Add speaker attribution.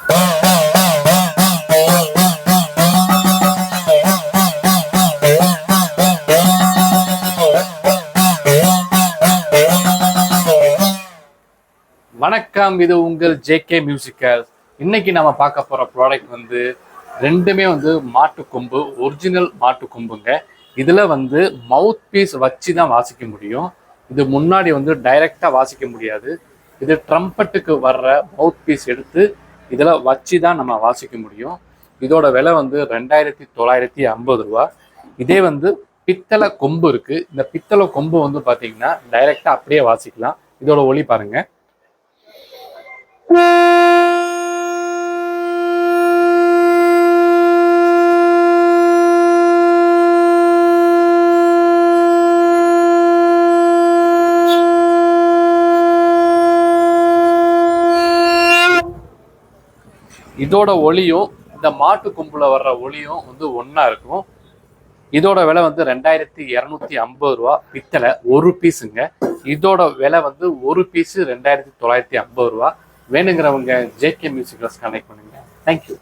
Speaker 1: வணக்கம், இது உங்கள் ஜேகே மியூசிக்கல். இன்னைக்கு நம்ம பார்க்க போற ப்ராடக்ட் வந்து ரெண்டுமே வந்து மாட்டு கொம்பு, ஒரிஜினல் மாட்டு கொம்புங்க. இதுல வந்து மவுத் பீஸ் வச்சு தான் வாசிக்க முடியும். இது முன்னாடி வந்து டைரக்டா வாசிக்க முடியாது. இது ட்ரம்பட்டுக்கு வர்ற மவுத் பீஸ் எடுத்து இதுல வச்சு தான் நம்ம வாசிக்க முடியும். இதோட விலை வந்து 2950 ரூபா. இதே வந்து பித்தளை கொம்பு இருக்கு. இந்த பித்தளை கொம்பு வந்து பாத்தீங்கன்னா டைரக்டா அப்படியே வாசிக்கலாம். இதோட ஒலி பாருங்க. இதோட ஒலியும் இந்த மாட்டு கொம்புல வர்ற ஒலியும் வந்து ஒன்னா இருக்கும். இதோட விலை வந்து 2250 ரூபா. பித்தளை ஒரு பீஸுங்க. இதோட விலை வந்து ஒரு பீஸு 2950 ரூபா. வேணுங்கிறவங்க ஜேகே மியூசிக்கல்ஸ் கனெக்ட் பண்ணுங்க. தேங்க்யூ.